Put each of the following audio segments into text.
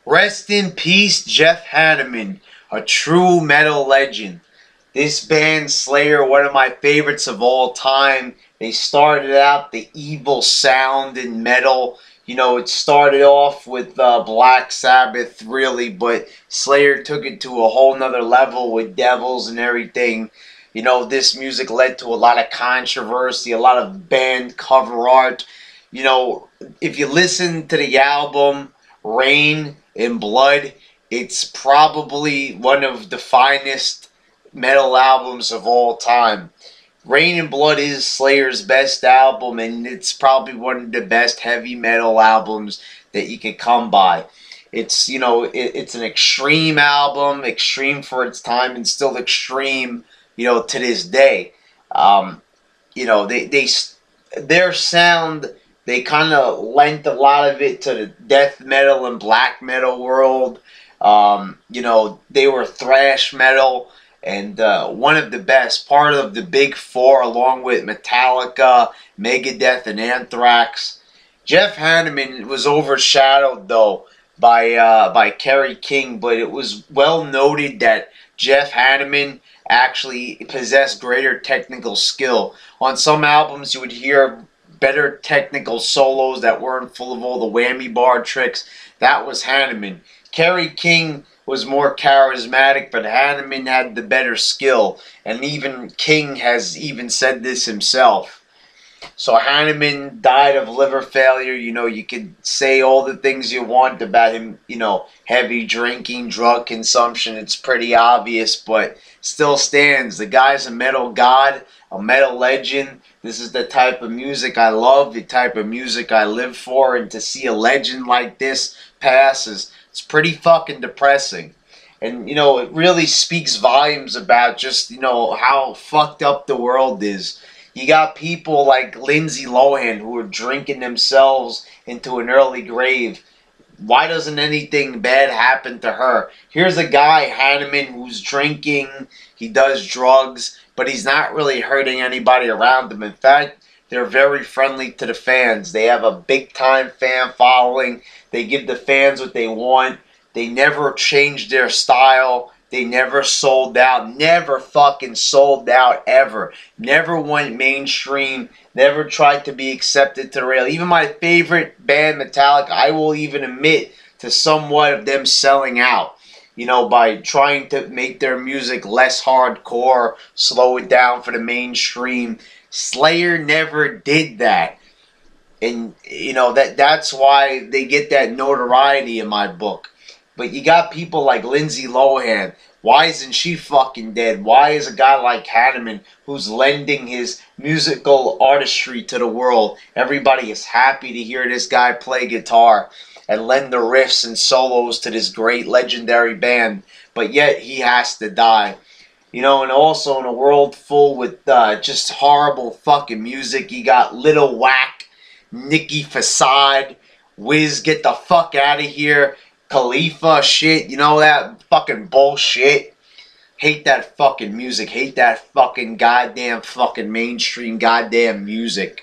Rest in peace, Jeff Hanneman, a true metal legend. This band, Slayer, one of my favorites of all time. They started out the evil sound in metal. You know, it started off with Black Sabbath, really, but Slayer took it to a whole nother level with Devils and everything. You know, this music led to a lot of controversy, a lot of band cover art. You know, if you listen to the album Rain in Blood, it's probably one of the finest metal albums of all time. Rain in Blood is Slayer's best album, and it's probably one of the best heavy metal albums that you could come by. It's, you know, it's an extreme album, extreme for its time, and still extreme, you know, to this day. You know, their sound, they kind of lent a lot of it to the death metal and black metal world. You know, they were thrash metal, and one of the best, part of the big four, along with Metallica, Megadeth, and Anthrax. Jeff Hanneman was overshadowed, though, by Kerry King, but it was well noted that Jeff Hanneman actually possessed greater technical skill. On some albums, you would hear better technical solos that weren't full of all the whammy bar tricks. That was Hanneman. Kerry King was more charismatic, but Hanneman had the better skill. And even King has even said this himself. So Hanneman died of liver failure. You know, you could say all the things you want about him, you know, heavy drinking, drug consumption. It's pretty obvious, but still stands. The guy's a metal god, a metal legend. This is the type of music I love, the type of music I live for, and to see a legend like this pass it's pretty fucking depressing. And, you know, it really speaks volumes about just, you know, how fucked up the world is. You got people like Lindsay Lohan who are drinking themselves into an early grave. Why doesn't anything bad happen to her? Here's a guy, Hanneman, who's drinking, he does drugs, but he's not really hurting anybody around him. In fact, they're very friendly to the fans. They have a big-time fan following. They give the fans what they want. They never change their style. They never sold out. Never fucking sold out, ever. Never went mainstream. Never tried to be accepted to the rail. Even my favorite band, Metallica, I will even admit to somewhat of them selling out. You know, by trying to make their music less hardcore, slow it down for the mainstream. Slayer never did that. And, you know, that's why they get that notoriety in my book. But you got people like Lindsay Lohan. Why isn't she fucking dead? Why is a guy like Hanneman, who's lending his musical artistry to the world, everybody is happy to hear this guy play guitar and lend the riffs and solos to this great legendary band, but yet he has to die. You know, and also in a world full with just horrible fucking music, you got Little Whack, Nicki Facade, Wiz, get the fuck out of here, Khalifa shit, you know, that fucking bullshit. Hate that fucking music. Hate that fucking goddamn fucking mainstream goddamn music.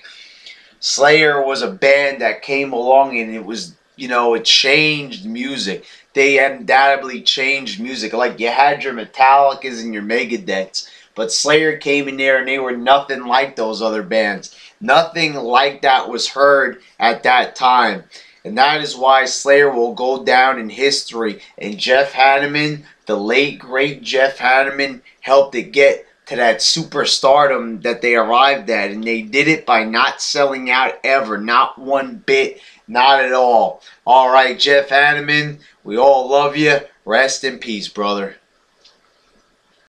Slayer was a band that came along and it was, you know, it changed music. They undoubtedly changed music. Like, you had your Metallicas and your Megadeths, but Slayer came in there and they were nothing like those other bands. Nothing like that was heard at that time. And that is why Slayer will go down in history. And Jeff Hanneman, the late, great Jeff Hanneman, helped it get to that superstardom that they arrived at. And they did it by not selling out ever. Not one bit. Not at all. Alright, Jeff Hanneman, we all love you. Rest in peace, brother.